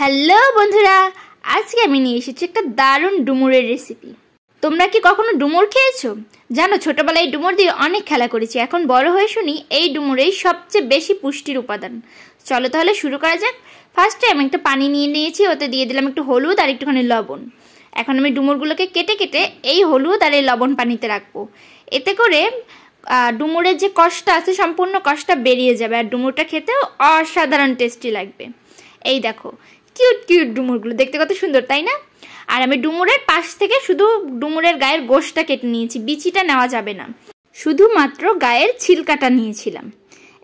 Hello বন্ধুরা, আজকে আমি নিয়ে এসেছি একটা দারুণ ডুমুরের রেসিপি। তোমরা কি কখনো ডুমুর খেয়েছো? জানো, ছোটবেলায় ডুমুর দিয়ে অনেক খেলা করেছি। এখন বড় হয়ে শুনি এই ডুমুরেই সবচেয়ে বেশি পুষ্টির উপাদান। চলো তাহলে শুরু করা যাক। ফার্স্টে আমি একটা পানি নিয়ে নিয়েছি, ওতে দিয়ে দিলাম একটু হলুদ আর একটুখানি লবণ। এখন আমি ডুমুরগুলোকে কেটে কেটে এই হলুদ আর এই লবণ পানিতে রাখবো। এতে করে ডুমুরের যে কষটা আছে সম্পূর্ণ কষটা বেরিয়ে যাবে, আর ডুমুরটা খেতেও অসাধারণ টেস্টি লাগবে। এই দেখো কিউট কিউট ডুমুরগুলো, দেখতে কত সুন্দর তাই না? আর আমি ডুমুরের পাশ থেকে শুধু ডুমুরের গায়ের গোশটা কেটে নিয়েছি, বিচিটা নেওয়া যাবে না, শুধুমাত্র গায়ের ছিলকাটা নিয়েছিলাম।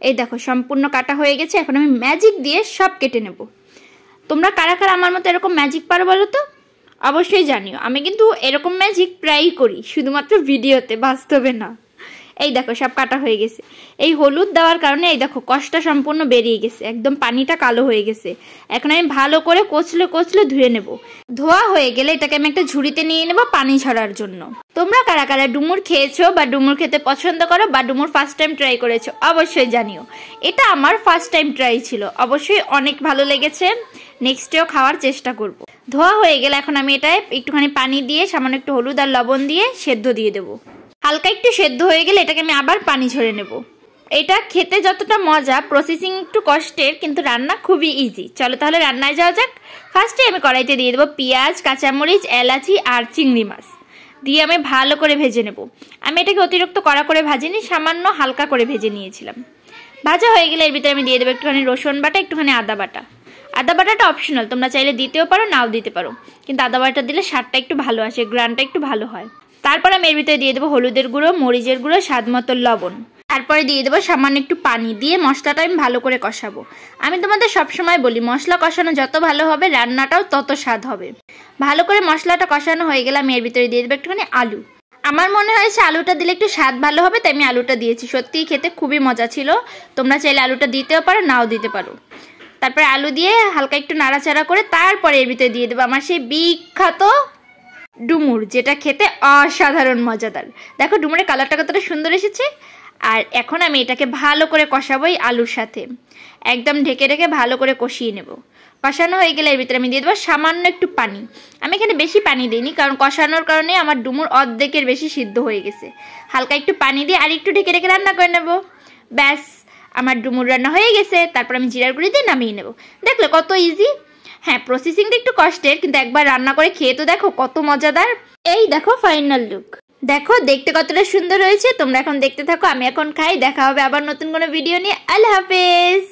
এই দেখো সম্পূর্ণ কাটা হয়ে গেছে। এখন আমি ম্যাজিক দিয়ে সব কেটে নেব। তোমরা কারা কারা আমার মতো এরকম ম্যাজিক পারো বলো তো? অবশ্যই জানিও। আমি কিন্তু এরকম ম্যাজিক প্রায়ই করি, শুধুমাত্র ভিডিওতে, বাস্তবে না। এই দেখো সব কাটা হয়ে গেছে। এই হলুদ দেওয়ার কারণে এই দেখো কষটা সম্পূর্ণ বেরিয়ে গেছে, একদম পানিটা কালো হয়ে গেছে। এখন আমি ভালো করে কচলে কচলে ধুয়ে নেব। ধোয়া হয়ে গেলে এটাকে আমি একটা ঝুড়িতে নিয়ে নেব পানি ঝরার জন্য। তোমরা কারা কারা ডুমুর খেয়েছো বা ডুমুর খেতে পছন্দ করো বা ডুমুর ফার্স্ট টাইম ট্রাই করেছো অবশ্যই জানিও। এটা আমার ফার্স্ট টাইম ট্রাই ছিল, অবশ্যই অনেক ভালো লেগেছে। নেক্সটেও খাওয়ার চেষ্টা করব। ধোয়া হয়ে গেলে এখন আমি এটা একটুখানি পানি দিয়ে সামান্য একটু হলুদ আর লবণ দিয়ে সেদ্ধ দিয়ে দেবো। হালকা একটু সেদ্ধ হয়ে গেলে এটাকে আমি আবার পানি ঝরে নেব। এটা খেতে যতটা মজা, প্রসেসিং একটু কষ্টের, কিন্তু রান্না খুবই ইজি। চলো তাহলে রান্নায় যাওয়া যাক। ফার্স্টে আমি কড়াইতে দিয়ে দেবো পেঁয়াজ, কাঁচামরিচ, এলাচি আর চিংড়ি মাছ দিয়ে আমি ভালো করে ভেজে নেব। আমি এটাকে অতিরিক্ত কড়া করে ভাজিনি, সামান্য হালকা করে ভেজে নিয়েছিলাম। ভাজা হয়ে গেলে এর ভিতরে আমি দিয়ে দেবো একটুখানি রসুন বাটা, একটুখানি আদা বাটা। আদা বাটাটা অপশনাল, তোমরা চাইলে দিতেও পারো নাও দিতে পারো, কিন্তু আদা বাটা দিলে স্বাদটা একটু ভালো আসে, গ্রানটা একটু ভালো হয়। তারপর আমি এর ভিতরে দিয়ে দেবো হলুদের গুঁড়ো, মরিচের গুঁড়ো, স্বাদ মতো লবণ। তারপরে দিয়ে দেবো সামান্য একটু পানি, দিয়ে মশলাটা আমি ভালো করে কষাবো। আমি তোমাদের সবসময় বলি, মশলা কষানো যত ভালো হবে রান্নাটাও তত স্বাদ হবে। ভালো করে মশলাটা কষানো হয়ে গেলে আমি এর ভিতরে দিয়ে দেবো একটুখানি আলু। আমার মনে হয়েছে আলুটা দিলে একটু স্বাদ ভালো হবে, তাই আমি আলুটা দিয়েছি। সত্যিই খেতে খুবই মজা ছিল। তোমরা চাইলে আলুটা দিতেও পারো নাও দিতে পারো। তারপরে আলু দিয়ে হালকা একটু নাড়াচাড়া করে তারপরে এর ভিতরে দিয়ে দেবো আমার সেই বিখ্যাত ডুমুর, যেটা খেতে অসাধারণ মজাদার। দেখো ডুমুরের কালারটা কতটা সুন্দর এসেছে। আর এখন আমি এটাকে ভালো করে কষাবো এই আলুর সাথে, একদম ঢেকে ঢেকে ভালো করে কষিয়ে নেব। কষানো হয়ে গেলে এর ভিতরে আমি দিয়ে দেবো সামান্য একটু পানি। আমি এখানে বেশি পানি দিইনি, কারণ কষানোর কারণে আমার ডুমুর অর্ধেকের বেশি সিদ্ধ হয়ে গেছে। হালকা একটু পানি দিয়ে আর একটু ঢেকে ঢেকে রান্না করে নেব। ব্যাস, আমার ডুমুর রান্না হয়ে গেছে। তারপর আমি জিরার গুঁড়ি দিয়ে নামিয়ে নেব। দেখলে কত ইজি। হ্যাঁ, প্রসেসিংটা একটু কষ্টের, কিন্তু একবার রান্না করে খেয়ে তো দেখো কত মজাদার। এই দেখো ফাইনাল লুক, দেখো দেখতে কতটা সুন্দর হয়েছে। তোমরা এখন দেখতে থাকো, আমি এখন খাই। দেখা হবে আবার নতুন কোনো ভিডিও নিয়ে। আল্লাহ হাফেজ।